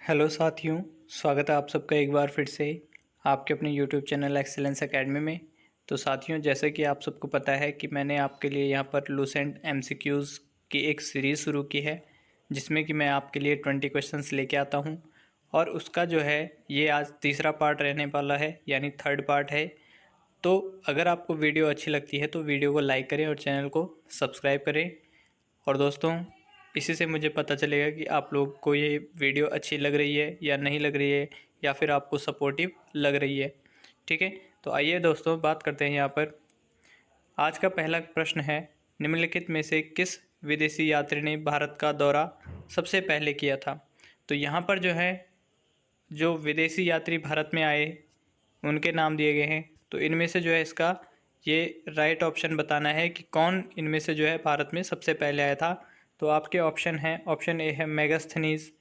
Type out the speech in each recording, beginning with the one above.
Hello साथियों, स्वागत है आप सबका एक बार फिर से आपके अपने यूट्यूब चैनल एक्सीलेंस एकेडमी में। तो साथियों, जैसे कि आप सबको पता है कि मैंने आपके लिए यहाँ पर लूसेंट एमसीक्यूज़ की एक सीरीज़ शुरू की है, जिसमें कि मैं आपके लिए 20 क्वेश्चंस लेके आता हूँ और उसका जो है ये आज तीसरा पार्ट रहने वाला है, यानी थर्ड पार्ट है। तो अगर आपको वीडियो अच्छी लगती है तो वीडियो को लाइक करें और चैनल को सब्सक्राइब करें। और दोस्तों, इसी से मुझे पता चलेगा कि आप लोग को ये वीडियो अच्छी लग रही है या नहीं लग रही है, या फिर आपको सपोर्टिव लग रही है। ठीक है, तो आइए दोस्तों बात करते हैं यहाँ पर। आज का पहला प्रश्न है, निम्नलिखित में से किस विदेशी यात्री ने भारत का दौरा सबसे पहले किया था। तो यहाँ पर जो है, जो विदेशी यात्री भारत में आए उनके नाम दिए गए हैं। तो इनमें से जो है इसका ये राइट ऑप्शन बताना है कि कौन इनमें से जो है भारत में सबसे पहले आया था। तो आपके ऑप्शन हैं, ऑप्शन ए है मेगास्थनीज,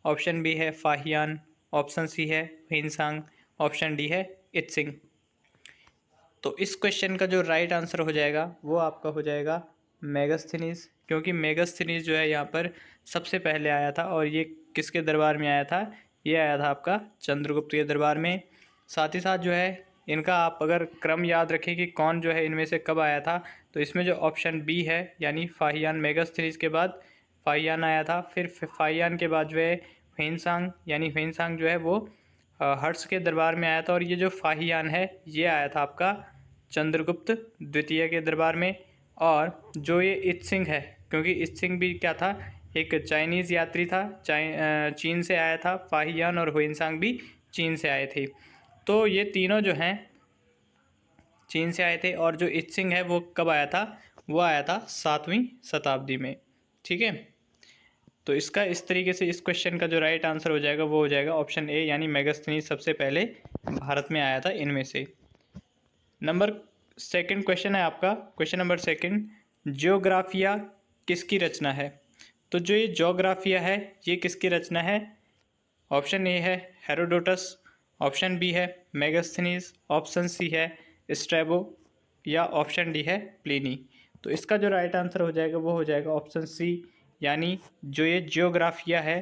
ऑप्शन बी है फाहियान, ऑप्शन सी है हिनसांग, ऑप्शन डी है इत्सिंग। तो इस क्वेश्चन का जो राइट आंसर हो जाएगा वो आपका हो जाएगा मेगास्थनीज, क्योंकि मेगास्थनीज जो है यहाँ पर सबसे पहले आया था। और ये किसके दरबार में आया था? ये आया था आपका चंद्रगुप्त के दरबार में। साथ ही साथ जो है इनका आप अगर क्रम याद रखें कि कौन जो है इनमें से कब आया था, तो इसमें जो ऑप्शन बी है यानी फाहियान, मेगास्थनीज के बाद फाहियान आया था। फिर फाहियान के बाद जो है ह्वेनसांग, यानी ह्वेनसांग जो है वो हर्ष के दरबार में आया था। और ये जो फाहियान है ये आया था आपका चंद्रगुप्त द्वितीय के दरबार में। और जो ये इत्सिंग है, क्योंकि इत्सिंग भी क्या था, एक चाइनीज़ यात्री था, चीन से आया था। फाहियान और ह्वेनसांग भी चीन से आए थे। तो ये तीनों जो हैं चीन से आए थे। और जो इत्सिंग है वो कब आया था? वो आया था 7वीं शताब्दी में। ठीक है, तो इसका इस तरीके से इस क्वेश्चन का जो राइट आंसर हो जाएगा वो हो जाएगा ऑप्शन ए, यानी मेगास्थनीज सबसे पहले भारत में आया था इनमें से। नंबर सेकंड क्वेश्चन है आपका, क्वेश्चन नंबर सेकंड, जियोग्राफिया किसकी रचना है? तो जो ये जियोग्राफिया है ये किसकी रचना है? ऑप्शन ए है हेरोडोटस, ऑप्शन बी है मेगास्थनीज, ऑप्शन सी है स्ट्रैबो, या ऑप्शन डी है प्लिनी। तो इसका जो राइट आंसर हो जाएगा वो हो जाएगा ऑप्शन सी, यानी जो ये जियोग्राफिया है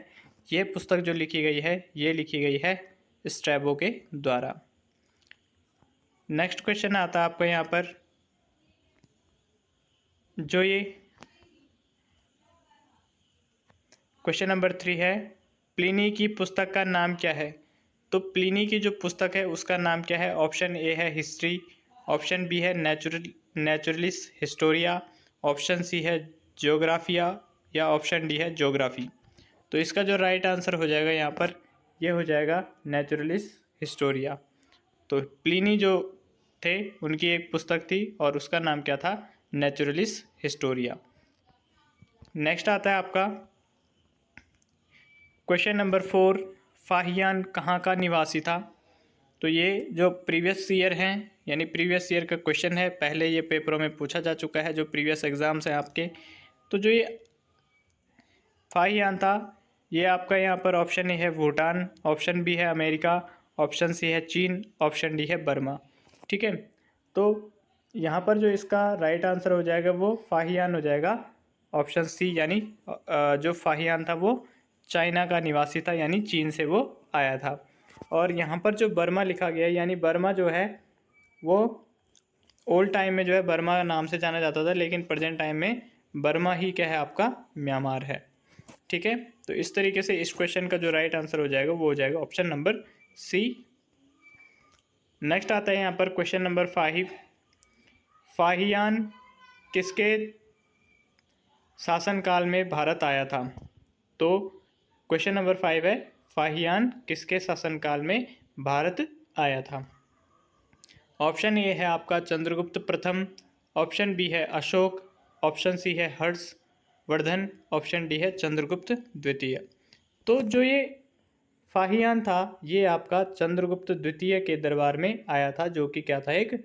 ये पुस्तक जो लिखी गई है ये लिखी गई है स्ट्रैबो के द्वारा। नेक्स्ट क्वेश्चन आता है आपका यहाँ पर, जो ये क्वेश्चन नंबर 3 है, प्लिनी की पुस्तक का नाम क्या है? तो प्लिनी की जो पुस्तक है उसका नाम क्या है? ऑप्शन ए है हिस्ट्री, ऑप्शन बी है नेचुरलिस हिस्टोरिया, ऑप्शन सी है जियोग्राफिया, या ऑप्शन डी है ज्योग्राफी। तो इसका जो राइट आंसर हो जाएगा यहाँ पर ये हो जाएगा नेचुरलिस हिस्टोरिया। तो प्लिनी जो थे उनकी एक पुस्तक थी और उसका नाम क्या था? Naturalis Historia. नेक्स्ट आता है आपका क्वेश्चन नंबर 4, फाहियान कहाँ का निवासी था? तो ये जो प्रीवियस ईयर हैं, यानी प्रीवियस ईयर का क्वेश्चन है, पहले ये पेपरों में पूछा जा चुका है जो प्रीवियस एग्ज़ाम्स हैं आपके। तो जो ये फाहियान था ये आपका यहाँ पर ऑप्शन ए है भूटान, ऑप्शन बी है अमेरिका, ऑप्शन सी है चीन, ऑप्शन डी है बर्मा। ठीक है, तो यहाँ पर जो इसका राइट आंसर हो जाएगा वो फाहियान हो जाएगा, ऑप्शन सी, यानी जो फाहियान था वो चाइना का निवासी था, यानी चीन से वो आया था। और यहाँ पर जो बर्मा लिखा गया है, यानी बर्मा जो है वो ओल्ड टाइम में जो है बर्मा नाम से जाना जाता था, लेकिन प्रेजेंट टाइम में बर्मा ही क्या है आपका म्यांमार है। ठीक है, तो इस तरीके से इस क्वेश्चन का जो राइट आंसर हो जाएगा वो हो जाएगा ऑप्शन नंबर सी। नेक्स्ट आता है यहाँ पर क्वेश्चन नंबर 5, फाहियान किसके शासनकाल में भारत आया था? तो क्वेश्चन नंबर 5 है, फाहियान किसके शासनकाल में भारत आया था? ऑप्शन ए है आपका चंद्रगुप्त प्रथम, ऑप्शन बी है अशोक, ऑप्शन सी है हर्षवर्धन, ऑप्शन डी है चंद्रगुप्त द्वितीय। तो जो ये फाहियान था ये आपका चंद्रगुप्त द्वितीय के दरबार में आया था, जो कि क्या था, एक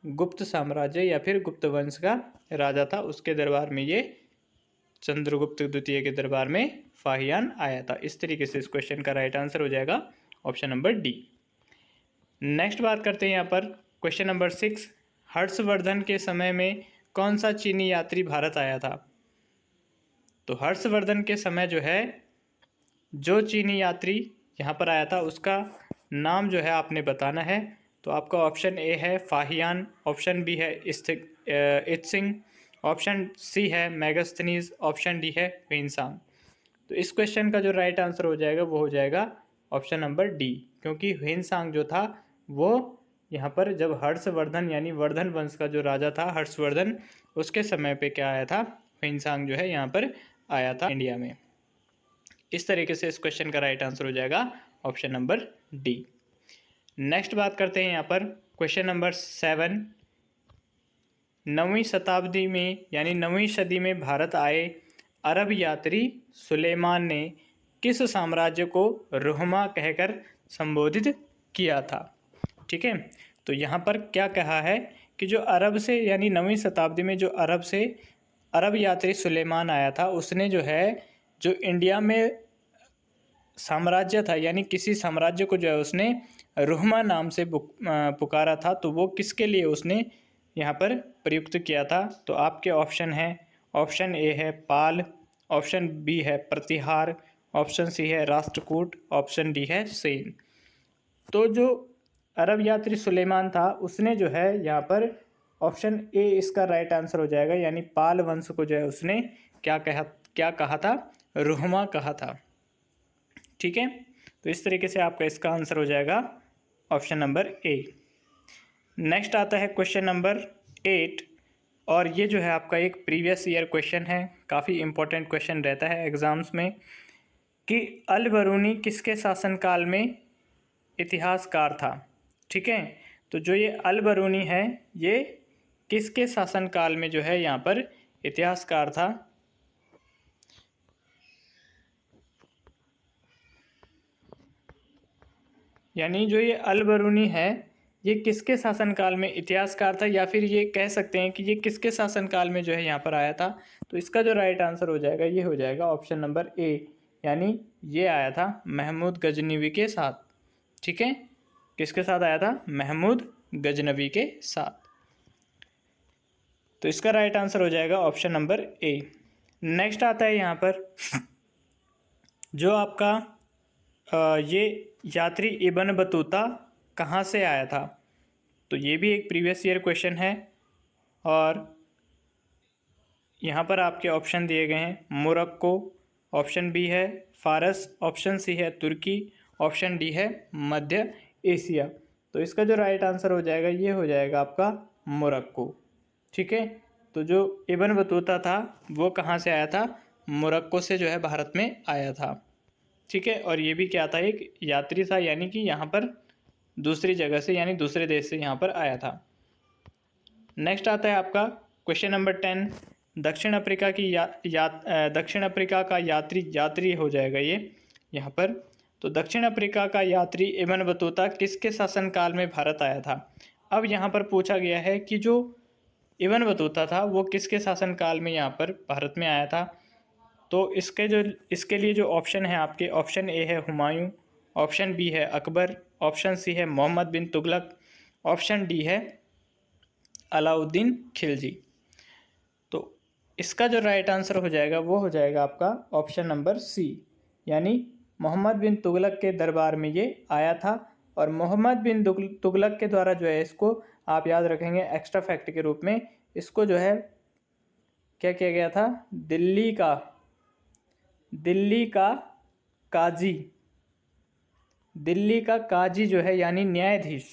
गुप्त साम्राज्य या फिर गुप्त वंश का राजा था। उसके दरबार में ये चंद्रगुप्त द्वितीय के दरबार में फाहियान आया था। इस तरीके से इस क्वेश्चन का राइट आंसर हो जाएगा ऑप्शन नंबर डी। नेक्स्ट बात करते हैं यहाँ पर क्वेश्चन नंबर 6, हर्षवर्धन के समय में कौन सा चीनी यात्री भारत आया था? तो हर्षवर्धन के समय जो है जो चीनी यात्री यहाँ पर आया था उसका नाम जो है आपने बताना है। तो आपका ऑप्शन ए है फाहियान, ऑप्शन बी है इत्सिंग, ऑप्शन सी है मेगास्थनीज, ऑप्शन डी है ह्वेनसांग। तो इस क्वेश्चन का जो राइट आंसर हो जाएगा वो हो जाएगा ऑप्शन नंबर डी, क्योंकि ह्वेनसांग जो था वो यहाँ पर जब हर्षवर्धन यानी वर्धन वंश का जो राजा था हर्षवर्धन, उसके समय पे क्या आया था, ह्वेनसांग जो है यहाँ पर आया था इंडिया में। इस तरीके से इस क्वेश्चन का राइट आंसर हो जाएगा ऑप्शन नंबर डी। नेक्स्ट बात करते हैं यहाँ पर क्वेश्चन नंबर 7। 9वीं शताब्दी में यानी 9वीं सदी में भारत आए अरब यात्री सुलेमान ने किस साम्राज्य को रुहमा कहकर संबोधित किया था। ठीक है, तो यहाँ पर क्या कहा है कि जो अरब से यानी 9वीं शताब्दी में जो अरब यात्री सुलेमान आया था, उसने जो है जो इंडिया में साम्राज्य था यानी किसी साम्राज्य को जो है उसने रुहमा नाम से पुकारा था। तो वो किसके लिए उसने यहाँ पर प्रयुक्त किया था। तो आपके ऑप्शन हैं, ऑप्शन ए है पाल, ऑप्शन बी है प्रतिहार, ऑप्शन सी है राष्ट्रकूट, ऑप्शन डी है सेन। तो जो अरब यात्री सुलेमान था उसने जो है यहाँ पर ऑप्शन ए इसका राइट आंसर हो जाएगा, यानी पाल वंश को जो है उसने क्या कहा था, रुहमा कहा था। ठीक है, तो इस तरीके से आपका इसका आंसर हो जाएगा ऑप्शन नंबर ए। नेक्स्ट आता है क्वेश्चन नंबर 8, और ये जो है आपका एक प्रीवियस ईयर क्वेश्चन है, काफ़ी इंपॉर्टेंट क्वेश्चन रहता है एग्जाम्स में कि अल बरूनी किसके शासनकाल में इतिहासकार था। ठीक है, तो जो ये अल बरूनी है ये किसके शासनकाल में जो है यहाँ पर इतिहासकार था। यानी जो ये अल बरूनी है ये किसके शासनकाल में इतिहासकार था, या फिर ये कह सकते हैं कि ये किसके शासनकाल में जो है यहाँ पर आया था। तो इसका जो राइट आंसर हो जाएगा ये हो जाएगा ऑप्शन नंबर ए, यानी ये आया था महमूद गजनवी के साथ। ठीक है, किसके साथ आया था, महमूद गजनवी के साथ। तो इसका राइट आंसर हो जाएगा ऑप्शन नंबर ए। नेक्स्ट आता है यहाँ पर जो आपका ये यात्री इब्न बतूता कहाँ से आया था। तो ये भी एक प्रीवियस ईयर क्वेश्चन है, और यहाँ पर आपके ऑप्शन दिए गए हैं मोरक्को, ऑप्शन बी है फारस, ऑप्शन सी है तुर्की, ऑप्शन डी है मध्य एशिया। तो इसका जो राइट आंसर हो जाएगा ये हो जाएगा आपका मोरक्को। ठीक है, तो जो इब्न बतूता था वो कहाँ से आया था, मोरक्को से जो है भारत में आया था। ठीक है, और ये भी क्या था, एक यात्री था, यानी कि यहाँ पर दूसरी जगह से यानी दूसरे देश से यहाँ पर आया था। नेक्स्ट आता है आपका क्वेश्चन नंबर 10। दक्षिण अफ्रीका की दक्षिण अफ्रीका का यात्री हो जाएगा ये यहाँ पर। तो दक्षिण अफ्रीका का यात्री इब्न बतूता किसके शासनकाल में भारत आया था। अब यहाँ पर पूछा गया है कि जो इब्न बतूता था वो किसके शासनकाल में यहाँ पर भारत में आया था। तो इसके लिए जो ऑप्शन है आपके, ऑप्शन ए है हुमायूं, ऑप्शन बी है अकबर, ऑप्शन सी है मोहम्मद बिन तुगलक, ऑप्शन डी है अलाउद्दीन खिलजी। तो इसका जो राइट आंसर हो जाएगा वो हो जाएगा आपका ऑप्शन नंबर सी, यानी मोहम्मद बिन तुगलक के दरबार में ये आया था। और मोहम्मद बिन तुगलक के द्वारा जो है, इसको आप याद रखेंगे एक्स्ट्रा फैक्ट के रूप में, इसको जो है क्या किया गया था, दिल्ली का काजी जो है यानी न्यायाधीश,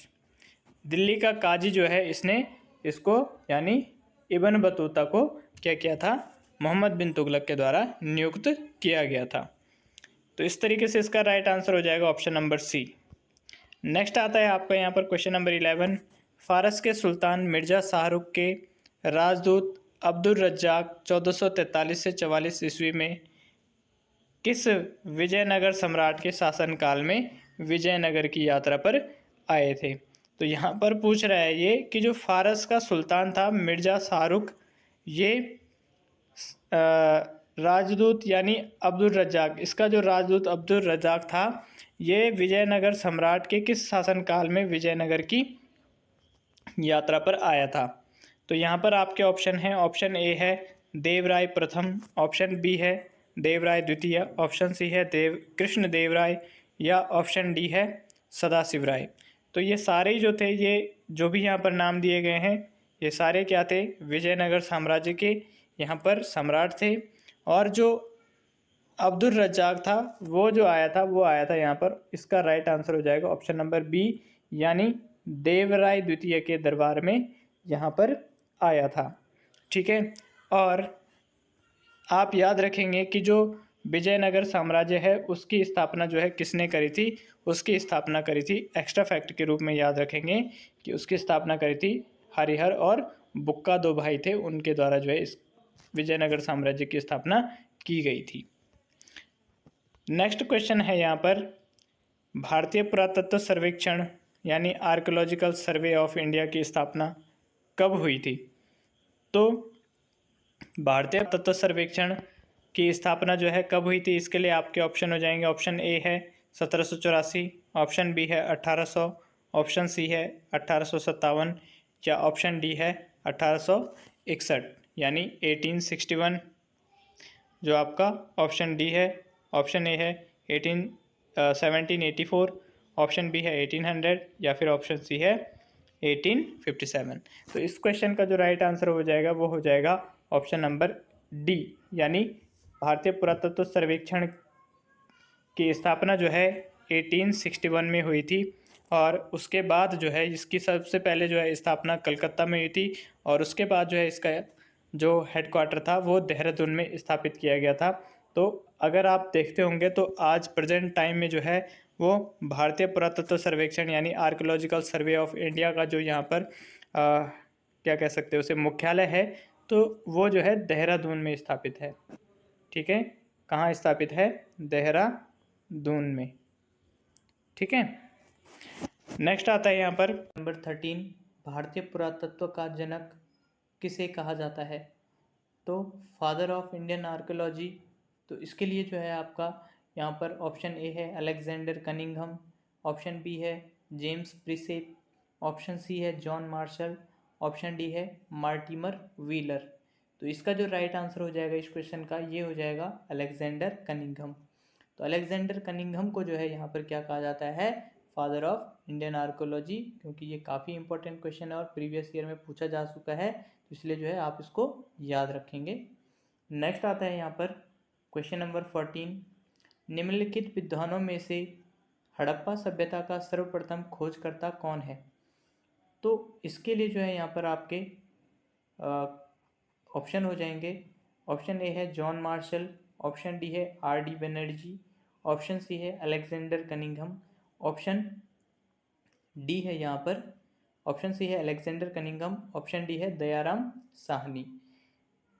दिल्ली का काजी जो है इसने इसको यानी इब्न बतूता को क्या किया था, मोहम्मद बिन तुगलक के द्वारा नियुक्त किया गया था। तो इस तरीके से इसका राइट आंसर हो जाएगा ऑप्शन नंबर सी। नेक्स्ट आता है आपका यहाँ पर क्वेश्चन नंबर 11। फारस के सुल्तान मिर्ज़ा शाहरुख के राजदूत अब्दुल रज्जाक 1443 से 44 ईस्वी में किस विजयनगर सम्राट के शासनकाल में विजयनगर की यात्रा पर आए थे। तो यहाँ पर पूछ रहा है ये कि जो फारस का सुल्तान था मिर्ज़ा शाहरुख, ये राजदूत यानी अब्दुल रज्जाक, इसका जो राजदूत अब्दुल रज्जाक था ये विजयनगर सम्राट के किस शासनकाल में विजयनगर की यात्रा पर आया था। तो यहाँ पर आपके ऑप्शन हैं, ऑप्शन ए है देवराय प्रथम, ऑप्शन बी है देवराय द्वितीय, ऑप्शन सी है कृष्ण देव राय, या ऑप्शन डी है सदाशिव राय। तो ये सारे जो थे, ये जो भी यहाँ पर नाम दिए गए हैं, ये सारे क्या थे, विजयनगर साम्राज्य के यहाँ पर सम्राट थे। और जो अब्दुल रज्जाक था वो जो आया था, वो आया था यहाँ पर, इसका राइट आंसर हो जाएगा ऑप्शन नंबर बी, यानी देवराय द्वितीय के दरबार में यहाँ पर आया था। ठीक है। और आप याद रखेंगे कि जो विजयनगर साम्राज्य है उसकी स्थापना जो है किसने करी थी, उसकी स्थापना करी थी, एक्स्ट्रा फैक्ट के रूप में याद रखेंगे कि उसकी स्थापना करी थी हरिहर और बुक्का, दो भाई थे, उनके द्वारा जो है इस विजयनगर साम्राज्य की स्थापना की गई थी। नेक्स्ट क्वेश्चन है यहाँ पर, भारतीय पुरातत्व सर्वेक्षण यानी आर्कोलॉजिकल सर्वे ऑफ इंडिया की स्थापना कब हुई थी? तो भारतीय तत्व सर्वेक्षण की स्थापना जो है कब हुई थी, इसके लिए आपके ऑप्शन हो जाएंगे, ऑप्शन ए है 1784, ऑप्शन बी है 1800, ऑप्शन सी है 1857, या ऑप्शन डी है 1861 यानी 1861। जो आपका ऑप्शन डी है, ऑप्शन ए है 1784, ऑप्शन बी है 1800, या फिर ऑप्शन सी है 1857। तो इस क्वेश्चन का जो राइट आंसर हो जाएगा वो हो जाएगा ऑप्शन नंबर डी, यानी भारतीय पुरातत्व सर्वेक्षण की स्थापना जो है 1861 में हुई थी। और उसके बाद जो है इसकी सबसे पहले जो है स्थापना कलकत्ता में हुई थी, और उसके बाद जो है इसका जो हेडक्वार्टर था वो देहरादून में स्थापित किया गया था। तो अगर आप देखते होंगे तो आज प्रेजेंट टाइम में जो है वो भारतीय पुरातत्व सर्वेक्षण यानी आर्कोलॉजिकल सर्वे ऑफ इंडिया का जो यहाँ पर क्या कह सकते हैं उसे मुख्यालय है, तो वो जो है देहरादून में स्थापित है। ठीक है, कहाँ स्थापित है? देहरादून में। ठीक है। नेक्स्ट आता है यहाँ पर नंबर 13, भारतीय पुरातत्व का जनक किसे कहा जाता है? तो फादर ऑफ इंडियन आर्कोलॉजी, तो इसके लिए जो है आपका यहाँ पर ऑप्शन ए है अलेक्जेंडर कनिंघम, ऑप्शन बी है जेम्स प्रिसेप, ऑप्शन सी है जॉन मार्शल, ऑप्शन डी है मार्टिमर व्हीलर। तो इसका जो राइट आंसर हो जाएगा इस क्वेश्चन का, ये हो जाएगा अलेक्जेंडर कनिंघम। तो अलेक्जेंडर कनिंघम को जो है यहाँ पर क्या कहा जाता है? फादर ऑफ इंडियन आर्कोलॉजी, क्योंकि ये काफ़ी इंपॉर्टेंट क्वेश्चन है और प्रीवियस ईयर में पूछा जा चुका है, तो इसलिए जो है आप इसको याद रखेंगे। नेक्स्ट आता है यहाँ पर क्वेश्चन नंबर 14, निम्नलिखित विद्वानों में से हड़प्पा सभ्यता का सर्वप्रथम खोजकर्ता कौन है? तो इसके लिए जो है यहाँ पर आपके ऑप्शन हो जाएंगे, ऑप्शन ए है जॉन मार्शल, ऑप्शन डी है आर.डी. बनर्जी, ऑप्शन सी है अलेक्जेंडर कनिंघम, ऑप्शन डी है यहाँ पर, ऑप्शन सी है अलेक्जेंडर कनिंघम, ऑप्शन डी है दयाराम साहनी।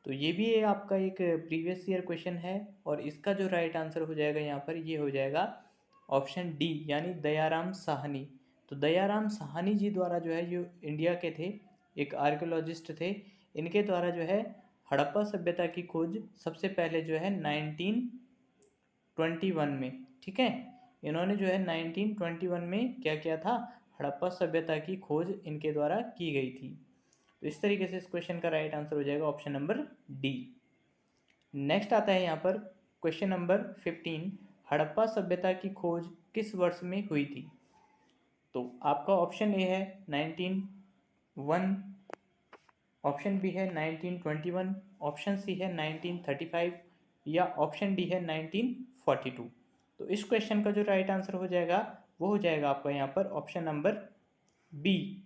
तो ये भी है आपका एक प्रीवियस ईयर क्वेश्चन है, और इसका जो राइट आंसर हो जाएगा यहाँ पर, ये हो जाएगा ऑप्शन डी, यानी दयाराम साहनी। तो दयाराम साहनी जी द्वारा जो है, जो इंडिया के थे, एक आर्कियोलॉजिस्ट थे, इनके द्वारा जो है हड़प्पा सभ्यता की खोज सबसे पहले जो है 1921 में, ठीक है, इन्होंने जो है 1921 में क्या किया था? हड़प्पा सभ्यता की खोज इनके द्वारा की गई थी। तो इस तरीके से इस क्वेश्चन का राइट आंसर हो जाएगा ऑप्शन नंबर डी। नेक्स्ट आता है यहाँ पर क्वेश्चन नंबर 15, हड़प्पा सभ्यता की खोज किस वर्ष में हुई थी? तो आपका ऑप्शन ए है 1901, ऑप्शन बी है 1921, ऑप्शन सी है 1935, या ऑप्शन डी है 1942। तो इस क्वेश्चन का जो राइट आंसर हो जाएगा वो हो जाएगा आपका यहाँ पर ऑप्शन नंबर बी।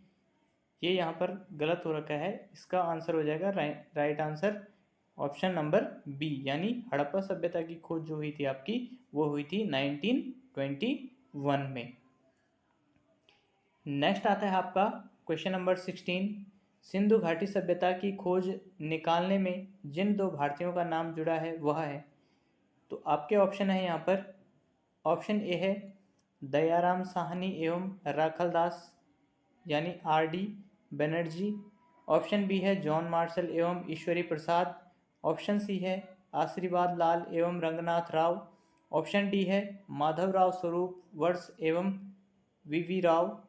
ये यहाँ पर गलत हो रखा है, इसका आंसर हो जाएगा right answer option number B, यानी हड़प्पा सभ्यता की खोज जो हुई थी आपकी, वो हुई थी 1921 में। नेक्स्ट आता है आपका क्वेश्चन नंबर 16, सिंधु घाटी सभ्यता की खोज निकालने में जिन दो भारतीयों का नाम जुड़ा है वह है? तो आपके ऑप्शन है यहाँ पर, ऑप्शन ए है दयाराम साहनी एवं राखलदास यानी आर.डी. बनर्जी, ऑप्शन बी है जॉन मार्शल एवं ईश्वरी प्रसाद, ऑप्शन सी है आशीर्वाद लाल एवं रंगनाथ राव, ऑप्शन डी है माधवराव स्वरूप वर्ष एवं वी राव।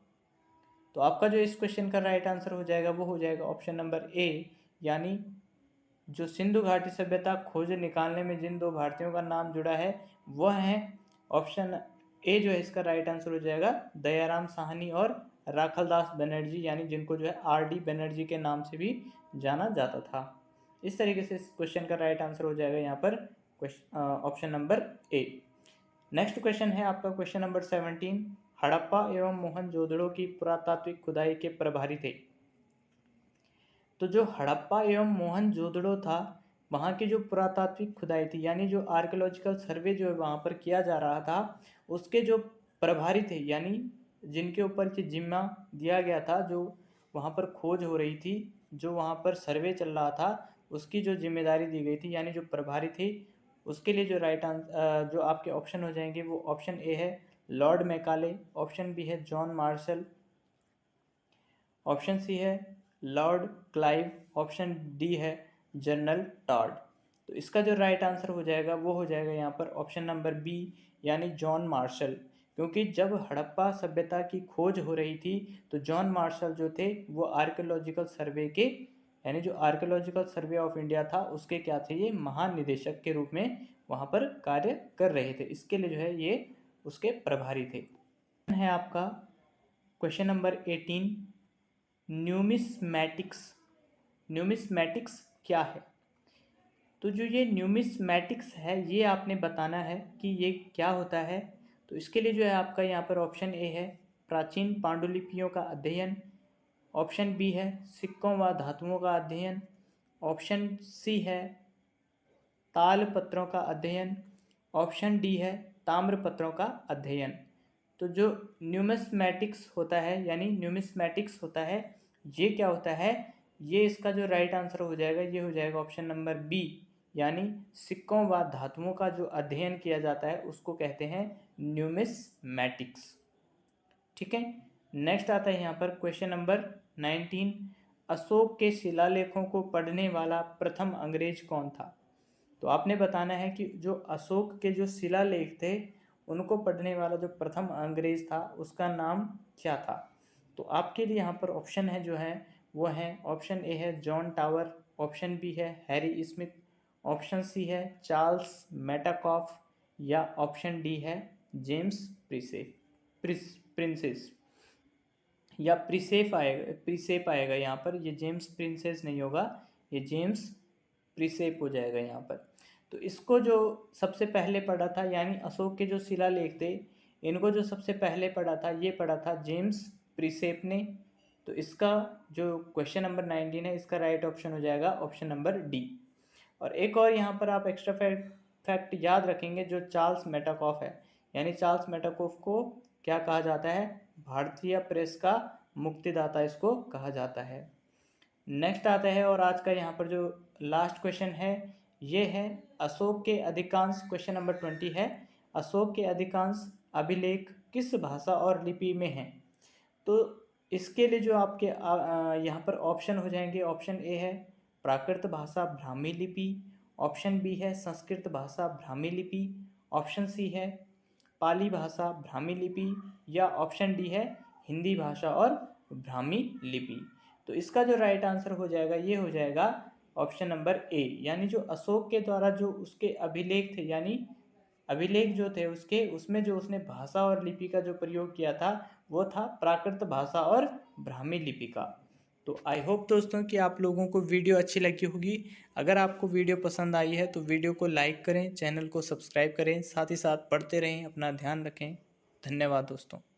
तो आपका जो इस क्वेश्चन का राइट आंसर हो जाएगा वो हो जाएगा ऑप्शन नंबर ए, यानी जो सिंधु घाटी सभ्यता खोज निकालने में जिन 2 भारतीयों का नाम जुड़ा है वह है ऑप्शन ए जो है इसका राइट आंसर हो जाएगा दयाराम साहनी और राखलदास बनर्जी, यानी जिनको जो है आर.डी. बनर्जी के नाम से भी जाना जाता था। इस तरीके से इस क्वेश्चन का राइट आंसर हो जाएगा यहाँ पर option number A. Next question है आपका क्वेश्चन नंबर 17। हड़प्पा एवं मोहनजोदड़ो की पुरातात्विक खुदाई के प्रभारी थे। तो जो हड़प्पा एवं मोहनजोदड़ो था वहाँ की जो पुरातात्विक खुदाई थी, यानी जो आर्कियोलॉजिकल सर्वे जो वहाँ पर किया जा रहा था, उसके जो प्रभारी थे, यानी जिनके ऊपर ये जिम्मा दिया गया था, जो वहाँ पर खोज हो रही थी, जो वहाँ पर सर्वे चल रहा था, उसकी जो जिम्मेदारी दी गई थी, यानी जो प्रभारी थे, उसके लिए जो राइट आंसर जो आपके ऑप्शन हो जाएंगे वो ऑप्शन ए है लॉर्ड मैकाले, ऑप्शन बी है जॉन मार्शल, ऑप्शन सी है लॉर्ड क्लाइव, ऑप्शन डी है जनरल टॉड। तो इसका जो राइट आंसर हो जाएगा वो हो जाएगा यहाँ पर ऑप्शन नंबर बी, यानी जॉन मार्शल। क्योंकि जब हड़प्पा सभ्यता की खोज हो रही थी तो जॉन मार्शल जो थे वो आर्कियोलॉजिकल सर्वे के, यानी जो आर्कियोलॉजिकल सर्वे ऑफ इंडिया था उसके क्या थे, ये महानिदेशक के रूप में वहाँ पर कार्य कर रहे थे। इसके लिए जो है ये उसके प्रभारी थे। है आपका क्वेश्चन नंबर 18। न्यूमिस्मैटिक्स। न्यूमिस्मैटिक्स क्या है? तो जो ये न्यूमिस्मैटिक्स है ये आपने बताना है कि ये क्या होता है। तो इसके लिए जो है आपका यहाँ पर ऑप्शन ए है प्राचीन पांडुलिपियों का अध्ययन, ऑप्शन बी है सिक्कों व धातुओं का अध्ययन, ऑप्शन सी है ताल पत्रों का अध्ययन, ऑप्शन डी है ताम्र पत्रों का अध्ययन। तो जो न्यूमिस्मैटिक्स होता है, यानी न्यूमिस्मैटिक्स होता है, ये क्या होता है, ये इसका जो राइट आंसर हो जाएगा ये हो जाएगा ऑप्शन नंबर बी, यानी सिक्कों व धातुओं का जो अध्ययन किया जाता है उसको कहते हैं न्यूमिस्मैटिक्स। ठीक है। नेक्स्ट आता है यहाँ पर क्वेश्चन नंबर 19। अशोक के शिलालेखों को पढ़ने वाला प्रथम अंग्रेज कौन था? तो आपने बताना है कि जो अशोक के जो शिलालेख थे उनको पढ़ने वाला जो प्रथम अंग्रेज था उसका नाम क्या था। तो आपके लिए यहाँ पर ऑप्शन है जो है वो है ऑप्शन ए है जॉन टावर, ऑप्शन बी है हैरी स्मिथ, ऑप्शन सी है चार्ल्स मेटाकॉफ, या ऑप्शन डी है जेम्स प्रिंसेस या प्रिसेप आएगा यहाँ पर। ये जेम्स प्रिंसेस नहीं होगा, ये जेम्स प्रिसेप हो जाएगा यहाँ पर। तो इसको जो सबसे पहले पढ़ा था, यानी अशोक के जो शिलालेख थे इनको जो सबसे पहले पढ़ा था ये पढ़ा था जेम्स प्रिसेप ने। तो इसका जो क्वेश्चन नंबर 19 है इसका राइट ऑप्शन हो जाएगा ऑप्शन नंबर डी। और एक और यहाँ पर आप एक्स्ट्रा फैक्ट याद रखेंगे, जो चार्ल्स मेटाकॉफ है, यानी चार्ल्स मेटाकॉफ को क्या कहा जाता है, भारतीय प्रेस का मुक्तिदाता इसको कहा जाता है। नेक्स्ट आता है और आज का यहाँ पर जो लास्ट क्वेश्चन है ये है अशोक के अधिकांश, क्वेश्चन नंबर 20 है अशोक के अधिकांश अभिलेख किस भाषा और लिपि में हैं। तो इसके लिए जो आपके यहाँ पर ऑप्शन हो जाएंगे, ऑप्शन ए है प्राकृत भाषा ब्राह्मी लिपि, ऑप्शन बी है संस्कृत भाषा ब्राह्मी लिपि, ऑप्शन सी है पाली भाषा ब्राह्मी लिपि, या ऑप्शन डी है हिंदी भाषा और ब्राह्मी लिपि। तो इसका जो राइट आंसर हो जाएगा ये हो जाएगा ऑप्शन नंबर ए, यानी जो अशोक के द्वारा जो उसके अभिलेख थे, यानी अभिलेख जो थे उसके, उसमें जो उसने भाषा और लिपि का जो प्रयोग किया था वो था प्राकृत भाषा और ब्राह्मी लिपि का। तो आई होप दोस्तों कि आप लोगों को वीडियो अच्छी लगी होगी। अगर आपको वीडियो पसंद आई है तो वीडियो को लाइक करें, चैनल को सब्सक्राइब करें, साथ ही साथ पढ़ते रहें, अपना ध्यान रखें। धन्यवाद दोस्तों।